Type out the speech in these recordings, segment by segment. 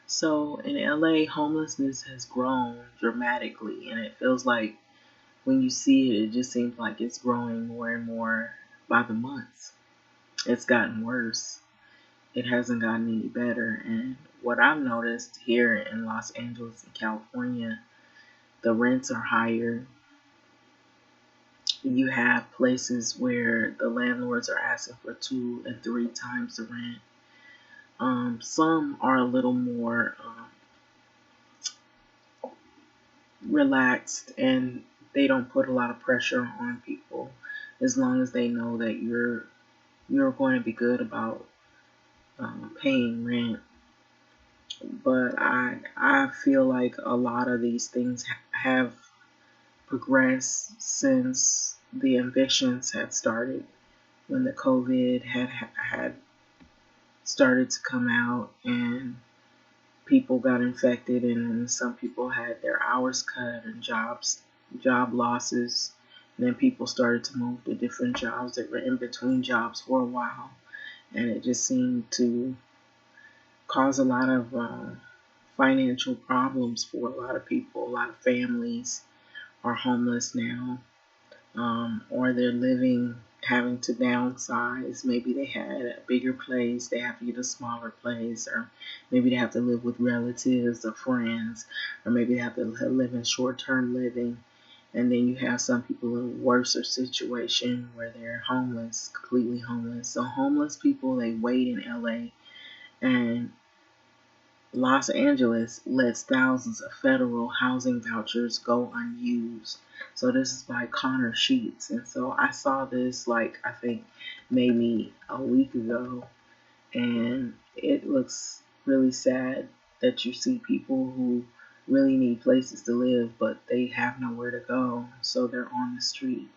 So in LA, homelessness has grown dramatically, and it feels like when you see it, it just seems like it's growing more and more by the months. It's gotten worse. It hasn't gotten any better. And what I've noticed here in Los Angeles and California, the rents are higher. You have places where the landlords are asking for 2 and 3 times the rent. Some are a little more relaxed, and they don't put a lot of pressure on people as long as they know that you're going to be good about paying rent. But I feel like a lot of these things have progressed since the evictions had started, when the COVID had started to come out, and people got infected, and some people had their hours cut and job losses. And then people started to move to different jobs. They were in between jobs for a while, and it just seemed to cause a lot of financial problems for a lot of people. A lot of families are homeless now, or they're living, having to downsize. Maybe they had a bigger place, they have to get a smaller place, or maybe they have to live with relatives or friends, or maybe they have to live in short-term living. And then you have some people in a worse situation where they're homeless, completely homeless. So homeless people, they wait in LA, and Los Angeles lets thousands of federal housing vouchers go unused. So this is by Connor Sheets. And so I saw this, like, I think maybe a week ago, and it looks really sad that you see people who really need places to live, but they have nowhere to go, so they're on the street.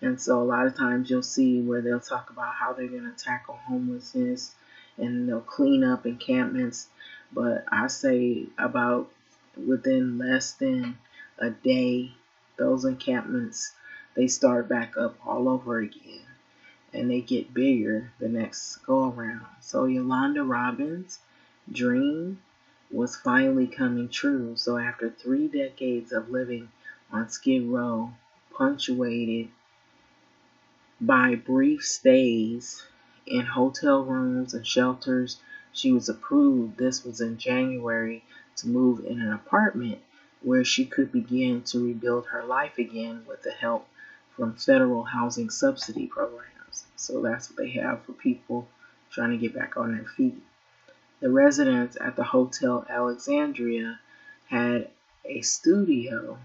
And so a lot of times you'll see where they'll talk about how they're going to tackle homelessness, and they'll clean up encampments. But I say about within less than a day, those encampments, they start back up all over again, and they get bigger the next go around. So Yolanda Robbins' dream was finally coming true. So after 3 decades of living on Skid Row, punctuated by brief stays in hotel rooms and shelters, she was approved, this was in January, to move in an apartment where she could begin to rebuild her life again with the help from federal housing subsidy programs. So that's what they have for people trying to get back on their feet. The residents at the Hotel Alexandria had a studio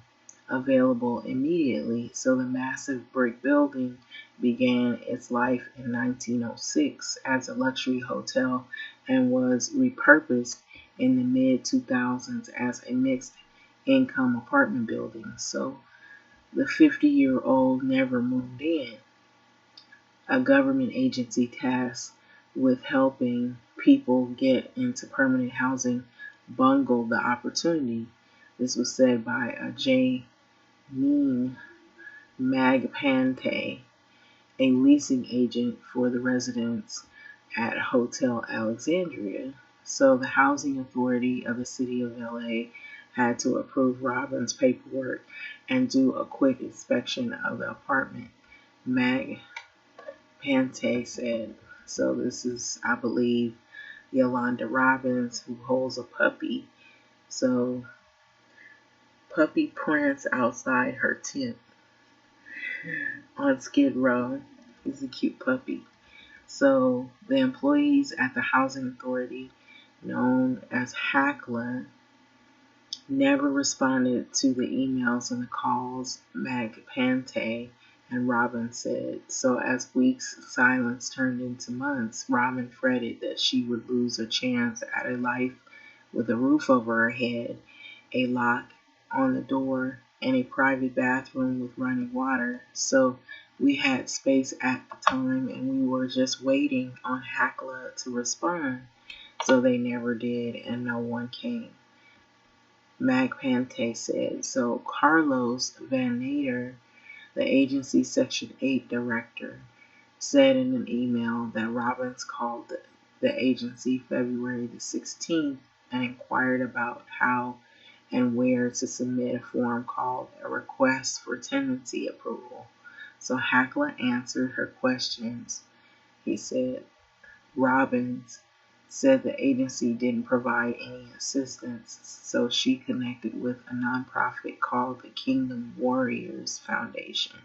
available immediately, so the massive brick building began its life in 1906 as a luxury hotel and was repurposed in the mid 2000s as a mixed income apartment building. So the 50-year-old never moved in. A government agency tasked with helping people get into permanent housing bungled the opportunity. This was said by a Janine Magpante, a leasing agent for the residents at Hotel Alexandria. So the housing authority of the city of LA had to approve Robin's paperwork and do a quick inspection of the apartment, Magpante said. So this is, I believe, Yolanda Robbins, who holds a puppy. So puppy prints outside her tent on Skid Row. He's a cute puppy. So the employees at the housing authority, known as HACLA, never responded to the emails and the calls, Magpante and Robin said. So as weeks' silence turned into months, Robin fretted that she would lose a chance at a life with a roof over her head, a lock on the door, and a private bathroom with running water. So we had space at the time, and we were just waiting on HACLA to respond. So they never did, and no one came, Magpante said. So Carlos Van Nader, the agency's Section 8 director, said in an email that Robbins called the agency February the 16th and inquired about how and where to submit a form called a request for tenancy approval. So Hackler answered her questions. He said Robbins said the agency didn't provide any assistance, so she connected with a nonprofit called the Kingdom Warriors Foundation.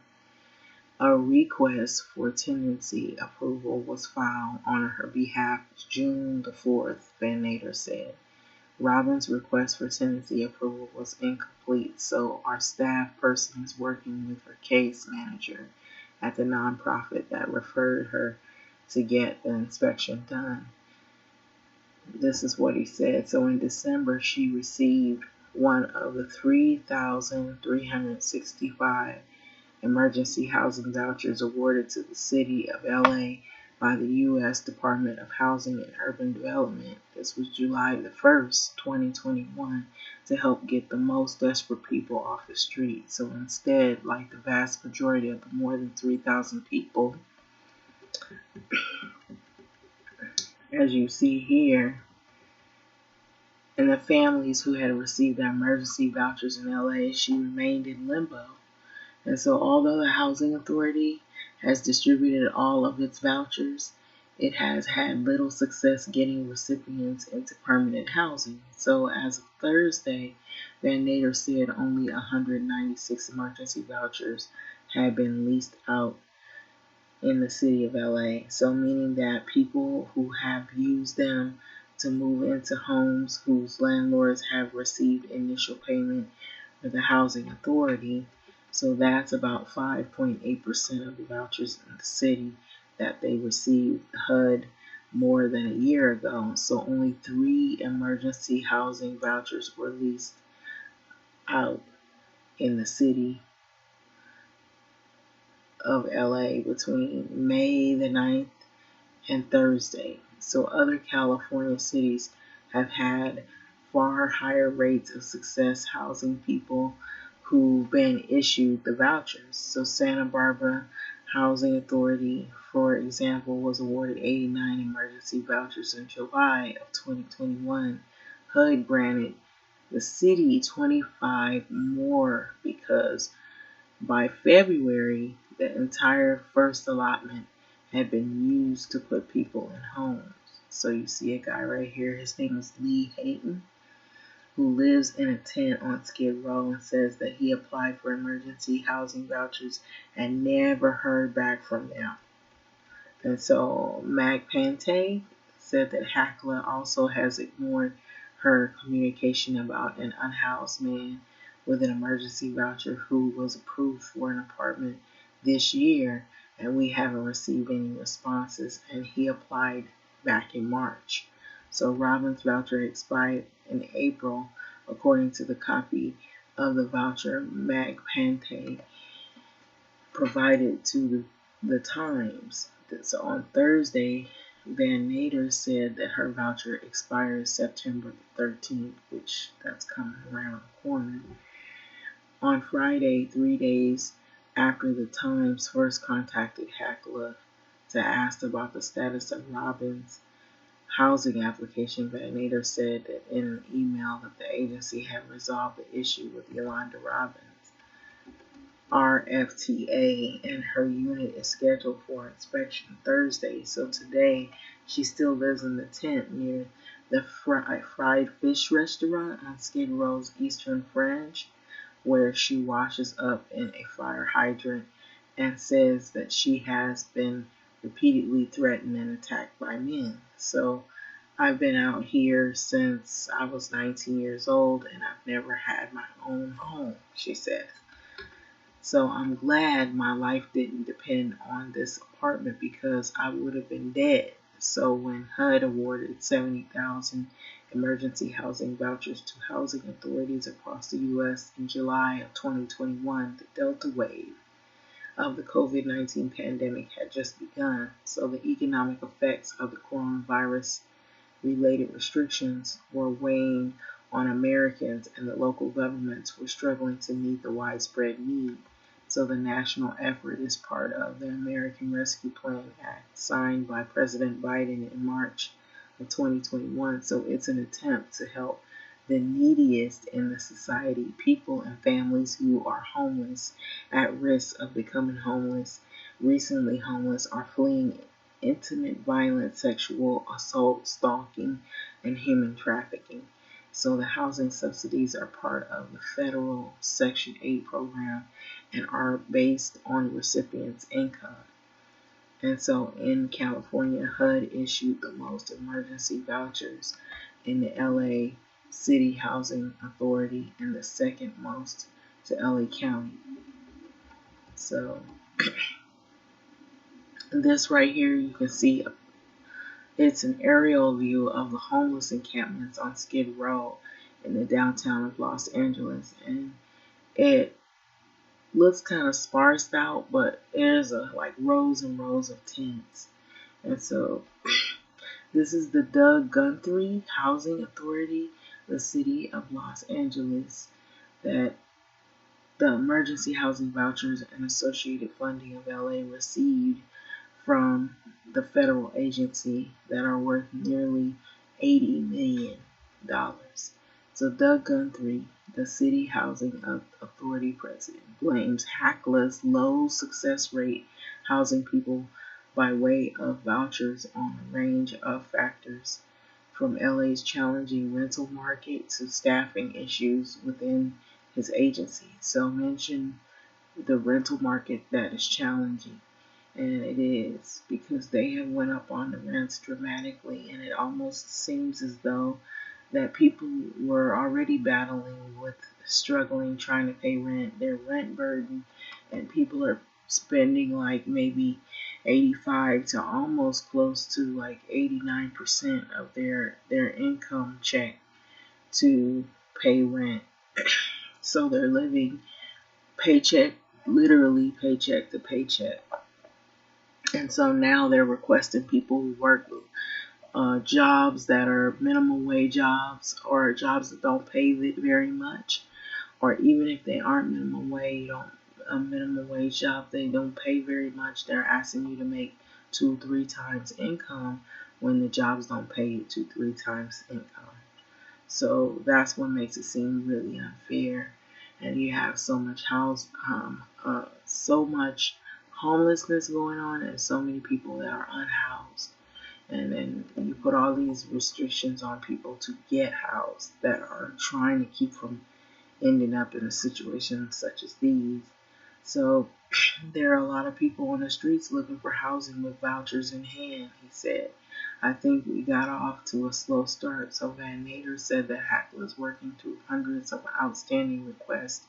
A request for tenancy approval was filed on her behalf June the 4th, Van Nader said. Robin's request for tenancy approval was incomplete, so our staff person is working with her case manager at the nonprofit that referred her to get the inspection done. This is what he said. So in December, she received one of the 3,365 emergency housing vouchers awarded to the city of LA by the U.S. Department of Housing and Urban Development. This was July the 1st, 2021, to help get the most desperate people off the street. So instead, like the vast majority of the more than 3,000 people, as you see here, and the families who had received their emergency vouchers in LA, she remained in limbo. And so although the Housing Authority has distributed all of its vouchers, it has had little success getting recipients into permanent housing. So as of Thursday, Van Nader said only 196 emergency vouchers had been leased out in the city of LA. So meaning that people who have used them to move into homes whose landlords have received initial payment for the Housing Authority. So that's about 5.8% of the vouchers in the city that they received HUD more than a year ago. So only 3 emergency housing vouchers were leased out in the city of LA between May the 9th and Thursday. So other California cities have had far higher rates of success housing people who've been issued the vouchers. So Santa Barbara Housing Authority, for example, was awarded 89 emergency vouchers in July of 2021. HUD granted the city 25 more because by February, the entire first allotment had been used to put people in homes. So you see a guy right here, his name is Lee Hayton, who lives in a tent on Skid Row and says that he applied for emergency housing vouchers and never heard back from them. And so Mag Pante said that Hackler also has ignored her communication about an unhoused man with an emergency voucher who was approved for an apartment this year, and we haven't received any responses, and he applied back in March. So Robin's voucher expired in April, according to the copy of the voucher Mag Pante provided to the Times. So on Thursday, Van Nader said that her voucher expires September 13th, which that's coming around the corner. On Friday, 3 days after the Times first contacted Hackler to ask about the status of Robin's housing application, Van Nader said that in an email that the agency had resolved the issue with Yolanda Robbins, RFTA, and her unit is scheduled for inspection Thursday. So today, she still lives in the tent near the fried fish restaurant on Skid Row's Eastern Fringe, where she washes up in a fire hydrant and says that she has been repeatedly threatened and attacked by men. So I've been out here since I was 19 years old and I've never had my own home, she says. So I'm glad my life didn't depend on this apartment because I would have been dead. So when HUD awarded 70,000 emergency housing vouchers to housing authorities across the U.S. in July of 2021, the Delta wave of the COVID-19 pandemic had just begun. So the economic effects of the coronavirus-related restrictions were weighing on Americans, and the local governments were struggling to meet the widespread need. So the national effort is part of the American Rescue Plan Act signed by President Biden in March in 2021. So it's an attempt to help the neediest in the society, people and families who are homeless, at risk of becoming homeless, recently homeless, are fleeing intimate violence, sexual assault, stalking, and human trafficking. So the housing subsidies are part of the federal Section 8 program and are based on recipients' income. And so in California, HUD issued the most emergency vouchers in the LA City Housing Authority and the second most to LA County. So this right here, you can see it's an aerial view of the homeless encampments on Skid Row in the downtown of Los Angeles. And it looks kind of sparsed out, but there's like rows and rows of tents. And so this is the Doug Guthrie Housing Authority, the city of Los Angeles, that the emergency housing vouchers and associated funding of LA received from the federal agency that are worth nearly $80 million. So Doug Guthrie, the City Housing Authority president, blames HACLA's low success rate housing people by way of vouchers on a range of factors, from LA's challenging rental market to staffing issues within his agency. So mention the rental market that is challenging. And it is, because they have went up on the rents dramatically, and it almost seems as though that people were already battling with struggling trying to pay rent, their rent burden, and people are spending like maybe 85 to almost close to like 89% of their income check to pay rent. So they're living paycheck, literally paycheck to paycheck. And so now they're requesting people who work jobs that are minimum wage jobs, or jobs that don't pay very much, or even if they aren't minimum wage, a minimum wage job, they don't pay very much. They're asking you to make 2-3 times income when the jobs don't pay you 2-3 times income. So that's what makes it seem really unfair. And you have so much so much homelessness going on, and so many people that are unhoused. And then you put all these restrictions on people to get housed that are trying to keep from ending up in a situation such as these. So there are a lot of people on the streets looking for housing with vouchers in hand, he said. I think we got off to a slow start. So Van Nader said that HACLA is working through hundreds of outstanding requests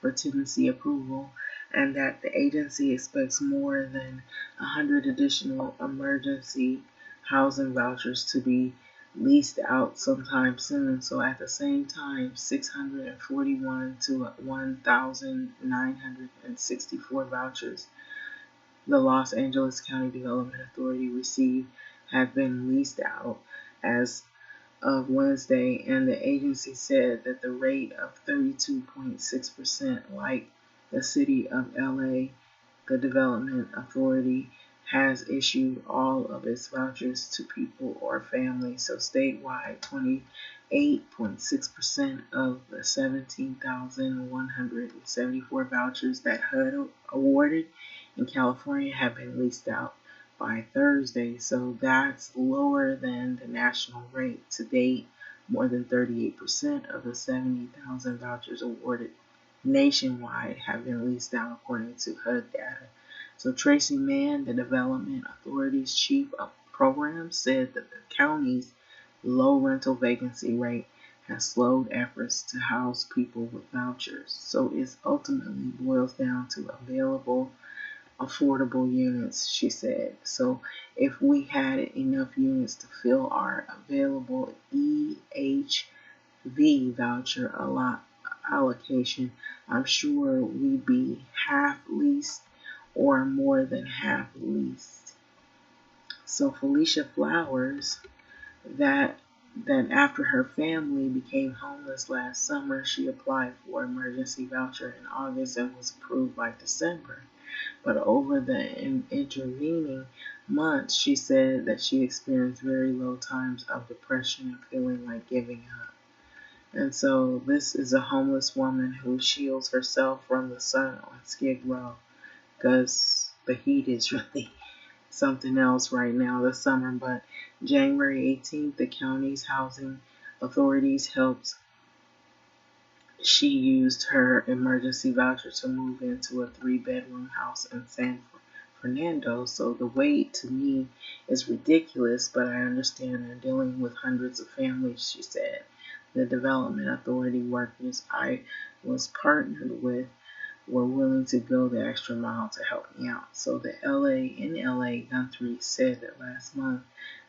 for tenancy approval, and that the agency expects more than 100 additional emergency housing vouchers to be leased out sometime soon. So at the same time, 641 to 1,964 vouchers the Los Angeles County Development Authority received have been leased out as of Wednesday, and the agency said that the rate of 32.6%, like the city of LA, the Development Authority has issued all of its vouchers to people or families. So statewide, 28.6% of the 17,174 vouchers that HUD awarded in California have been leased out by Thursday. So that's lower than the national rate. To date, more than 38% of the 70,000 vouchers awarded nationwide have been leased out according to HUD data. So Tracy Mann, the Development Authority's chief of programs, said that the county's low rental vacancy rate has slowed efforts to house people with vouchers. So it ultimately boils down to available, affordable units, she said. So if we had enough units to fill our available EHV voucher allocation, I'm sure we'd be half leased or more than half leased. So Felicia Flowers, that after her family became homeless last summer, she applied for an emergency voucher in August and was approved by December. But over the intervening months, she said that she experienced very low times of depression and feeling like giving up. And so this is a homeless woman who shields herself from the sun on Skid Row because the heat is really something else right now this summer. But January 18th, the county's housing authorities helped. She used her emergency voucher to move into a 3-bedroom house in San Fernando. So the wait to me is ridiculous, but I understand they're dealing with hundreds of families, she said. The development authority workers I was partnered with were willing to go the extra mile to help me out. So the LA, Guthrie said that last month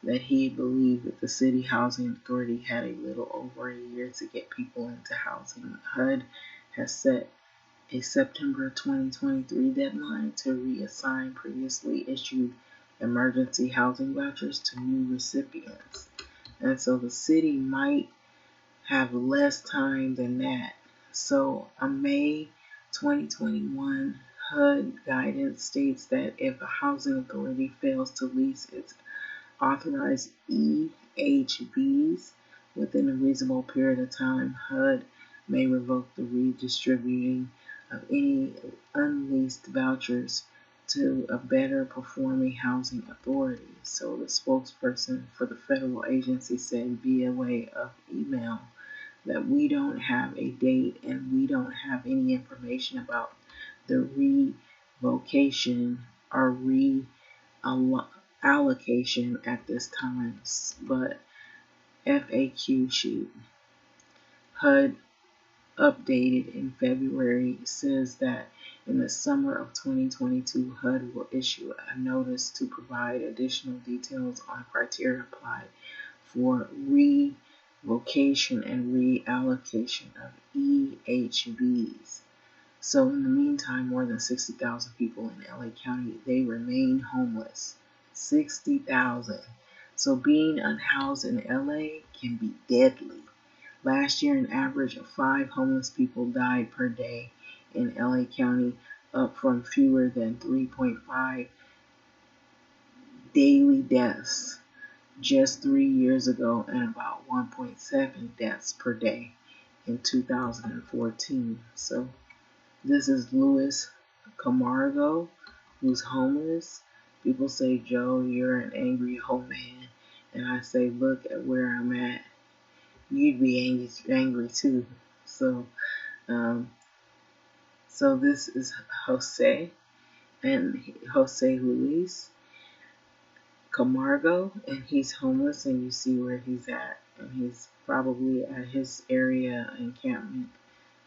that he believed that the city housing authority had a little over a year to get people into housing. HUD has set a September 2023 deadline to reassign previously issued emergency housing vouchers to new recipients. And so the city might have less time than that. So a May 2021 HUD guidance states that if a housing authority fails to lease its authorized EHVs within a reasonable period of time, HUD may revoke the redistributing of any unleased vouchers to a better performing housing authority. So the spokesperson for the federal agency said via way of email that we don't have a date and we don't have any information about the revocation or reallocation at this time. But FAQ sheet HUD updated in February says that in the summer of 2022, HUD will issue a notice to provide additional details on criteria applied for revocation and reallocation of EHVs. So in the meantime, more than 60,000 people in LA County, they remain homeless. 60,000. So being unhoused in LA can be deadly. Last year, an average of 5 homeless people died per day in LA County, up from fewer than 3.5 daily deaths just 3 years ago and about 1.7 deaths per day in 2014. So this is Luis Camargo, who's homeless. People say, Joe, you're an angry old man. And I say, look at where I'm at. You'd be angry too. So this is Jose Luis Camargo, and he's homeless, and you see where he's at, and he's probably at his area encampment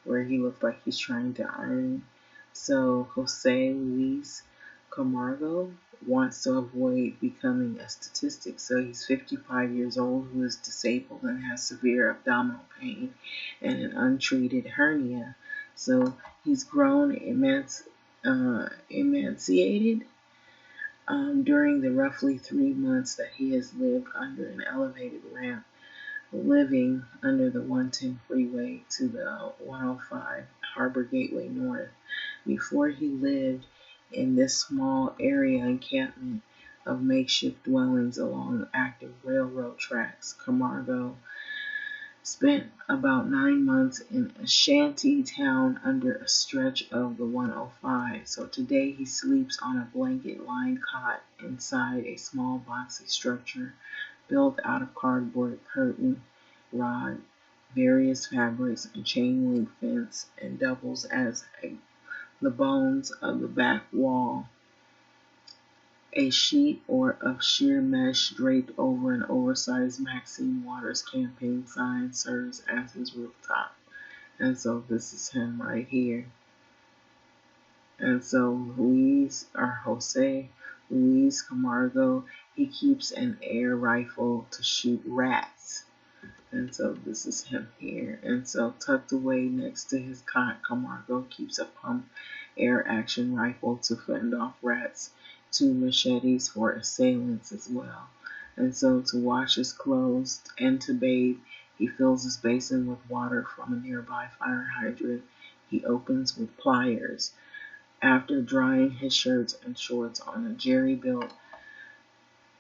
where he looks like he's trying to iron. So Jose Luis Camargo wants to avoid becoming a statistic. So he's 55 years old, who is disabled and has severe abdominal pain and an untreated hernia. So he's grown emaciated during the roughly 3 months that he has lived under an elevated ramp, living under the 110 freeway to the 105 Harbor Gateway North. Before he lived in this small area encampment of makeshift dwellings along active railroad tracks. Camargo spent about 9 months in a shanty town under a stretch of the 105. So today he sleeps on a blanket-lined cot inside a small boxy structure built out of cardboard, curtain, rod, various fabrics, and chain link fence, and doubles as the bones of the back wall. A sheet of sheer mesh draped over an oversized Maxine Waters campaign sign serves as his rooftop. And so this is him right here. And so Jose Luis Camargo, he keeps an air rifle to shoot rats. And so this is him here. And so tucked away next to his cot, Camargo keeps a pump air action rifle to fend off rats, 2 machetes for assailants as well. And so to wash his clothes and to bathe, he fills his basin with water from a nearby fire hydrant he opens with pliers. After drying his shirts and shorts on a jerry-built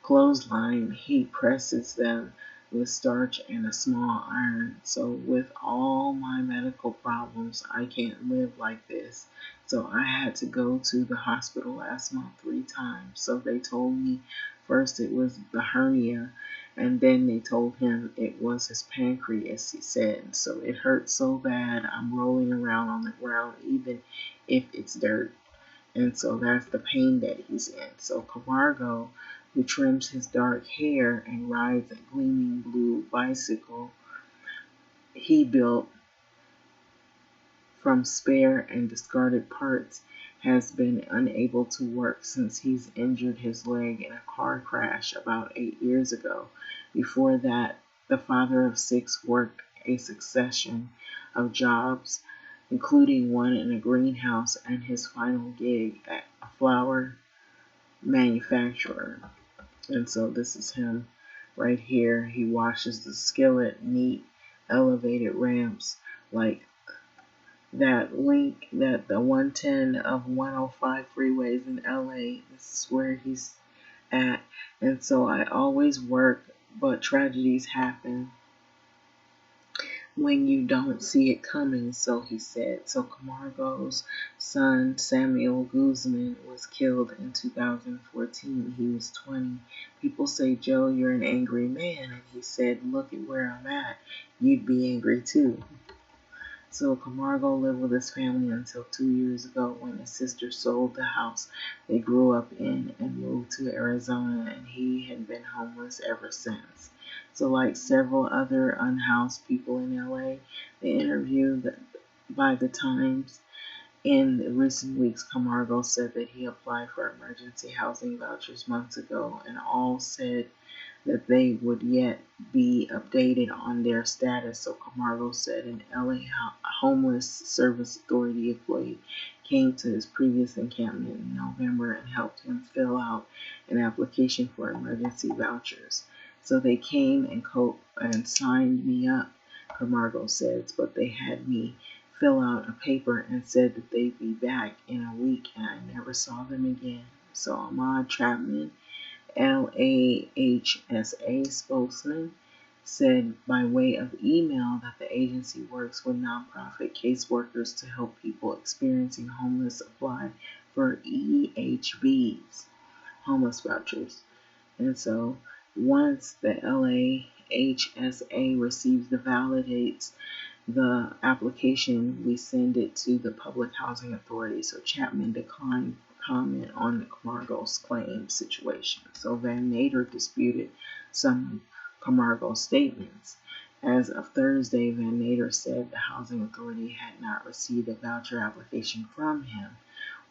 clothesline, he presses them with starch and a small iron. So with all my medical problems, I can't live like this. So I had to go to the hospital last month 3 times. So they told me first it was the hernia, and then they told him it was his pancreas, he said. So it hurts so bad, I'm rolling around on the ground even if it's dirt. And so that's the pain that he's in. So Camargo, who trims his dark hair and rides a gleaming blue bicycle he built from spare and discarded parts, has been unable to work since he's injured his leg in a car crash about 8 years ago. Before that, the father of 6 worked a succession of jobs, including one in a greenhouse and his final gig at a flour manufacturer. And so this is him right here. He washes the skillet, neat, elevated ramps like that link that the 110 of 105 freeways in LA. This is where he's at. And so I always work, but tragedies happen when you don't see it coming, so he said. So Camargo's son, Samuel Guzman, was killed in 2014. He was 20. People say, Joe, you're an angry man. And he said, look at where I'm at. You'd be angry too. So Camargo lived with his family until 2 years ago when his sister sold the house they grew up in and moved to Arizona, and he had been homeless ever since. So like several other unhoused people in LA, they interviewed by the Times in recent weeks, Camargo said that he applied for emergency housing vouchers months ago, and all said that they would yet be updated on their status. So Camargo said an LA Homeless Service Authority employee came to his previous encampment in November and helped him fill out an application for emergency vouchers. So they came and signed me up, Camargo says, but they had me fill out a paper and said that they'd be back in a week, and I never saw them again. So Ahmad Chapman, LAHSA spokesman, said by way of email that the agency works with nonprofit caseworkers to help people experiencing homeless apply for EHVs, homeless vouchers. And so once the LAHSA receives the validates the application, we send it to the Public Housing Authority. So Chapman declined comment on the Camargo's claim situation. So Van Nader disputed some of Camargo's statements. As of Thursday, Van Nader said the Housing Authority had not received a voucher application from him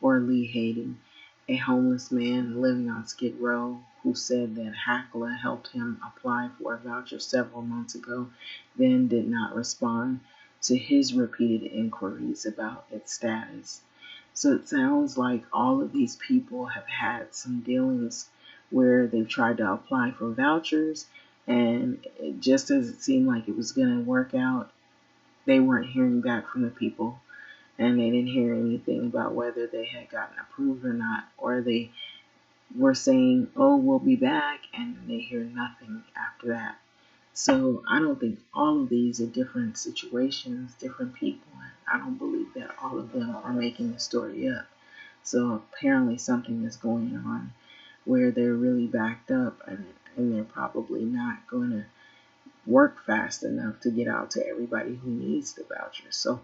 or Lee Hayden, a homeless man living on Skid Row, who said that HACLA helped him apply for a voucher several months ago, then did not respond to his repeated inquiries about its status. So it sounds like all of these people have had some dealings where they've tried to apply for vouchers, and just as it seemed like it was going to work out, they weren't hearing back from the people, and they didn't hear anything about whether they had gotten approved or not, or they were saying, oh, we'll be back, and they hear nothing after that. So I don't think all of these are different situations, different people. I don't believe that all of them are making the story up. So apparently something is going on where they're really backed up, and they're probably not going to work fast enough to get out to everybody who needs the vouchers. So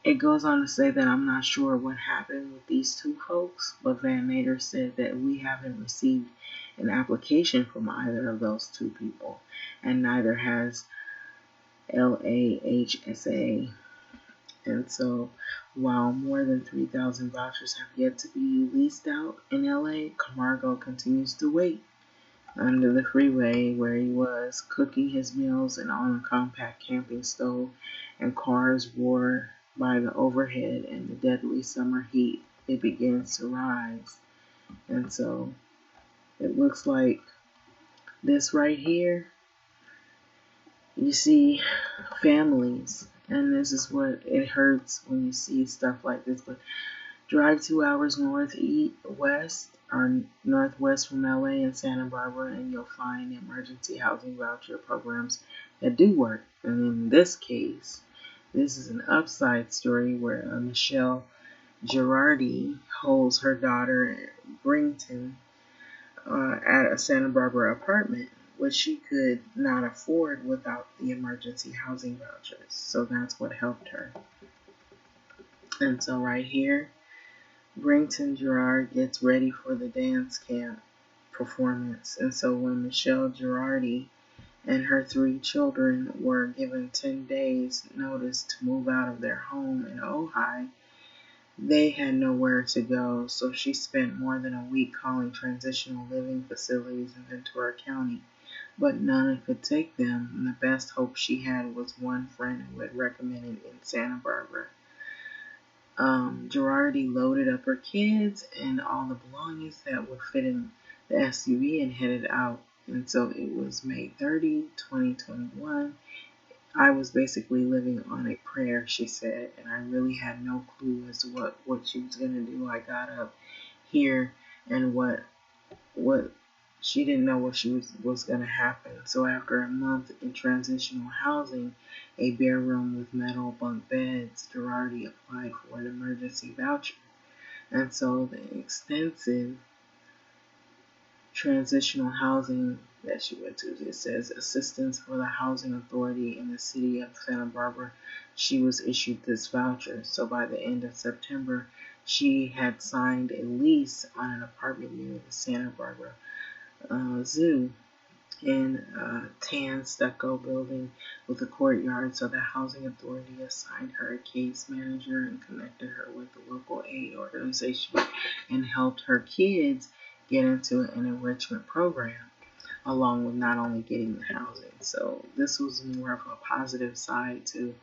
it goes on to say that I'm not sure what happened with these two folks, but Van Nader said that we haven't received an application from either of those two people, and neither has LAHSA. And so while more than 3,000 vouchers have yet to be leased out in LA, Camargo continues to wait under the freeway where he was, cooking his meals and on a compact camping stove, and cars roar by the overhead and the deadly summer heat. It begins to rise. And so it looks like this right here, you see families, and this is what it hurts when you see stuff like this. But drive 2 hours north, west, are northwest from LA and Santa Barbara, and you'll find emergency housing voucher programs that do work. And in this case, this is an upside story where Michelle Girardi holds her daughter Brington at a Santa Barbara apartment, which she could not afford without the emergency housing vouchers. So that's what helped her. And so right here, Brington Gerard gets ready for the dance camp performance. And so when Michelle Girardi and her 3 children were given 10 days notice to move out of their home in Ojai, they had nowhere to go, so she spent more than a week calling transitional living facilities in Ventura County, but none could take them, and the best hope she had was one friend who had recommended in Santa Barbara. Girardi loaded up her kids and all the belongings that would fit in the SUV and headed out. And so it was May 30, 2021. I was basically living on a prayer, she said, and I really had no clue as to what she was going to do. I got up here and what she didn't know what was going to happen. So after a month in transitional housing, a bare room with metal bunk beds, Girardi applied for an emergency voucher. And so the extensive transitional housing that she went to, it says assistance for the housing authority in the city of Santa Barbara, she was issued this voucher. So by the end of September, she had signed a lease on an apartment near the Santa Barbara Zoo in a tan stucco building with a courtyard. So the housing authority assigned her a case manager and connected her with the local aid organization and helped her kids get into an enrichment program, along with not only getting the housing. So this was more of a positive side to,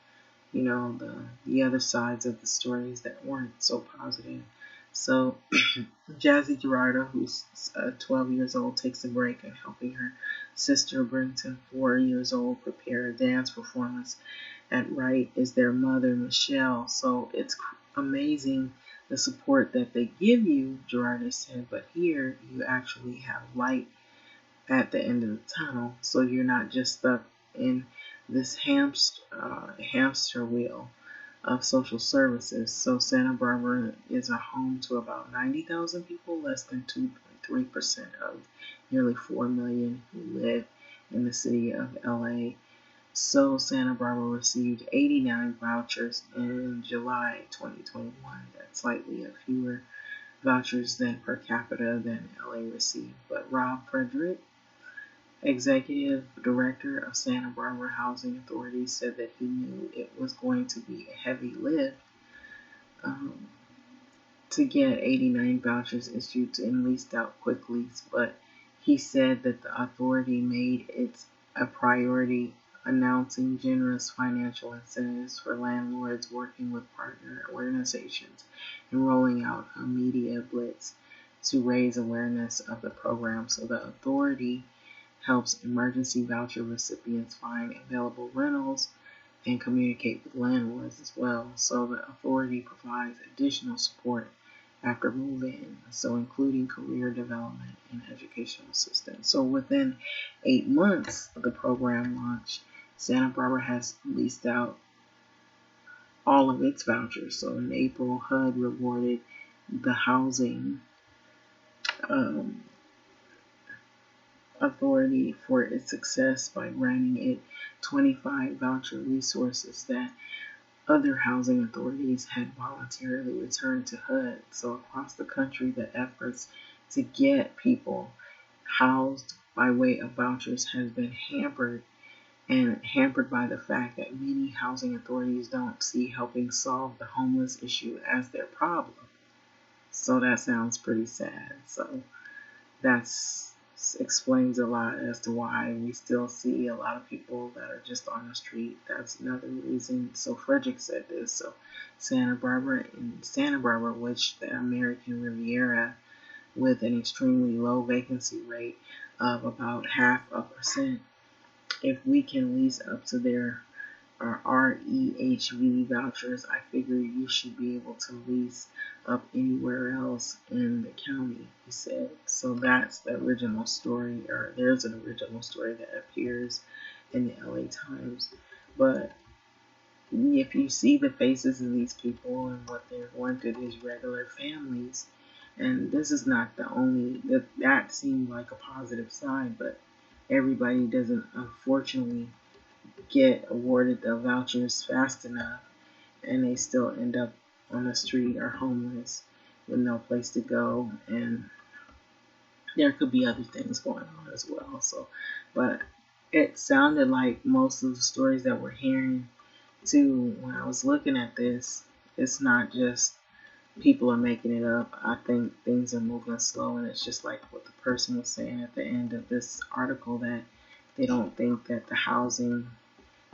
the other sides of the stories that weren't so positive. So Jazzy Gerardo, who's 12 years old, takes a break in helping her sister Brenton, 4 years old, prepare a dance performance. At right is their mother, Michelle. So it's amazing the support that they give you, Gerardo said, but here you actually have light at the end of the tunnel, so you're not just stuck in this hamster wheel of social services. So Santa Barbara is a home to about 90,000 people, less than 2.3% of nearly 4 million who live in the city of LA. So Santa Barbara received 89 vouchers in July 2021. That's slightly fewer vouchers than per capita than LA received. But Rob Frederick, executive director of Santa Barbara Housing Authority, said that he knew it was going to be a heavy lift to get 89 vouchers issued and leased out quickly, but he said that the authority made it a priority, announcing generous financial incentives for landlords, working with partner organizations, and rolling out a media blitz to raise awareness of the program. So the authority helps emergency voucher recipients find available rentals and communicate with landlords as well. So the authority provides additional support after move-in, so including career development and educational assistance. So within 8 months of the program launch, Santa Barbara has leased out all of its vouchers. So in April, HUD rewarded the housing authority for its success by granting it 25 voucher resources that other housing authorities had voluntarily returned to HUD. So across the country, the efforts to get people housed by way of vouchers has been hampered by the fact that many housing authorities don't see helping solve the homeless issue as their problem. So that sounds pretty sad. So that explains a lot as to why we still see a lot of people that are just on the street. That's another reason. So Frederick said this. So Santa Barbara, which the American Riviera, with an extremely low vacancy rate of about 0.5%, if we can lease up to their or REHV vouchers, I figure you should be able to lease up anywhere else in the county, he said. So that's the original story, or there's an original story that appears in the LA Times. But if you see the faces of these people and what they're going through, these regular families, and this is not the only, that seemed like a positive sign, but everybody doesn't unfortunately get awarded the vouchers fast enough, and they still end up on the street or homeless with no place to go. And there could be other things going on as well. So, but it sounded like most of the stories that we're hearing too, when I was looking at this, it's not just people are making it up. I think things are moving slow, and it's just like what the person was saying at the end of this article, that they don't think that the housing,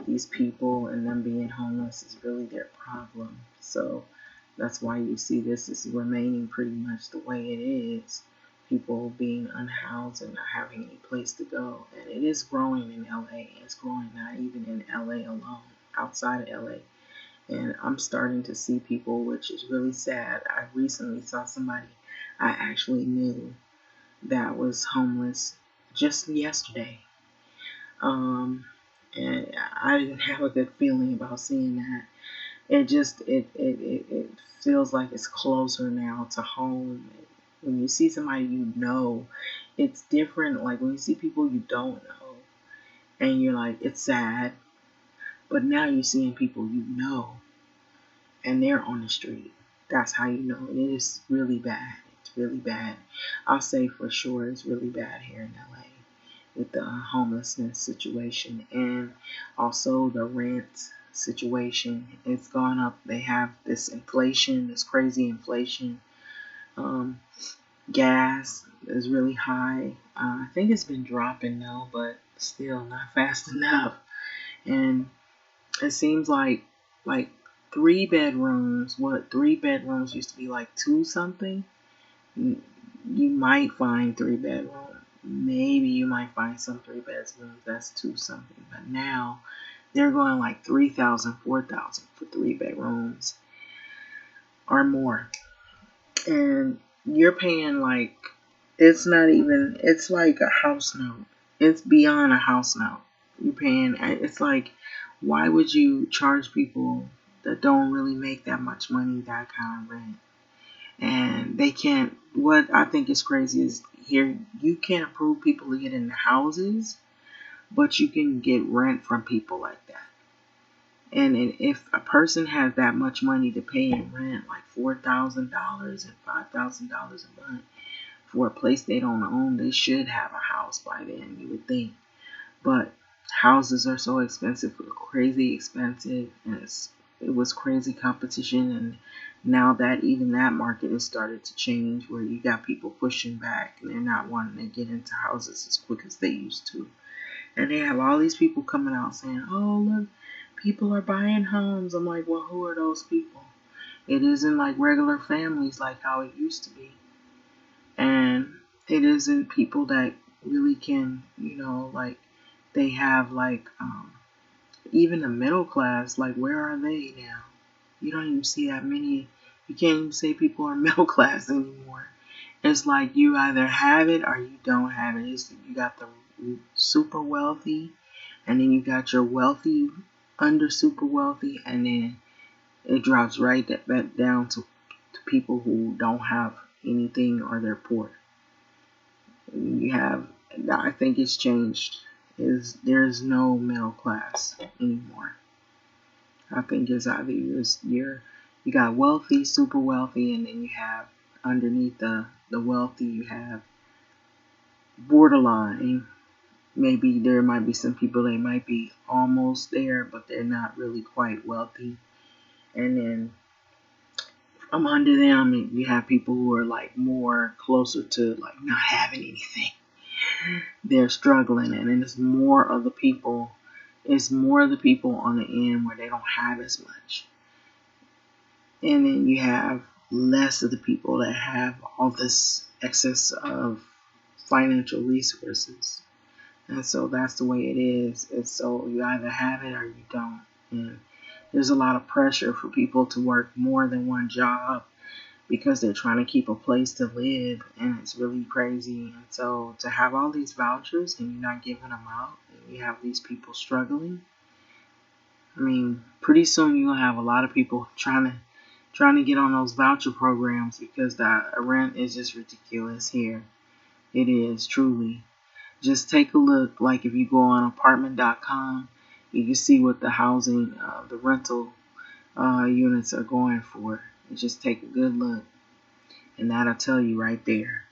these people and them being homeless, is really their problem. So that's why you see this is remaining pretty much the way it is. People being unhoused and not having any place to go. And it is growing in LA. It's growing not even in LA alone, outside of LA. And I'm starting to see people, which is really sad. I recently saw somebody I actually knew that was homeless just yesterday. And I didn't have a good feeling about seeing that. It feels like it's closer now to home. When you see somebody you know, it's different. Like when you see people you don't know, and you're like, it's sad. But now you're seeing people you know, and they're on the street. That's how you know. And it is really bad. It's really bad. I'll say for sure it's really bad here in LA with the homelessness situation, and also the rent situation. It's gone up. They have this inflation, this crazy inflation. Um, Gas is really high. I think it's been dropping now, but still not fast enough. And it seems like 3 bedrooms. What 3 bedrooms used to be like two something. You might find 3 bedrooms. Maybe you might find some 3 bedrooms that's two something. But now they're going like 3,000, 4,000 for 3 bedrooms or more. And you're paying like, it's not even, it's like a house note. It's beyond a house note. You're paying, it's like, why would you charge people that don't really make that much money that kind of rent? And they can't, what I think is crazy is here, you can't approve people to get into houses, but you can get rent from people like that. And if a person has that much money to pay in rent, like $4,000 and $5,000 a month for a place they don't own, they should have a house by then, you would think. But houses are so expensive, crazy expensive, and it was crazy competition. And now that even that market has started to change, where you got people pushing back and they're not wanting to get into houses as quick as they used to. And they have all these people coming out saying, oh, look, people are buying homes. I'm like, well, who are those people? It isn't like regular families like how it used to be. And it isn't people that really can, like they have like even the middle class, like where are they now? You don't even see that many. You can't even say people are middle class anymore. It's like you either have it or you don't have it. You got the super wealthy, and then you got your wealthy under super wealthy, and then it drops right back down to people who don't have anything or they're poor. You have, I think it's changed. There's no middle class anymore. I think it's either you got wealthy, super wealthy, and then you have underneath the wealthy, you have borderline. Maybe there might be some people that might be almost there, but they're not really quite wealthy. And then from under them, you have people who are like more closer to like not having anything. They're struggling, and then it's more of the people. It's more of the people on the end where they don't have as much. And then you have less of the people that have all this excess of financial resources. And so that's the way it is. It's so you either have it or you don't. And there's a lot of pressure for people to work more than one job because they're trying to keep a place to live, and it's really crazy. And so to have all these vouchers and you're not giving them out, and you have these people struggling, I mean, pretty soon you'll have a lot of people trying to get on those voucher programs because the rent is just ridiculous here. It is truly. Just take a look. Like if you go on apartment.com, you can see what the housing, the rental units are going for. And just take a good look, and that'll tell you right there.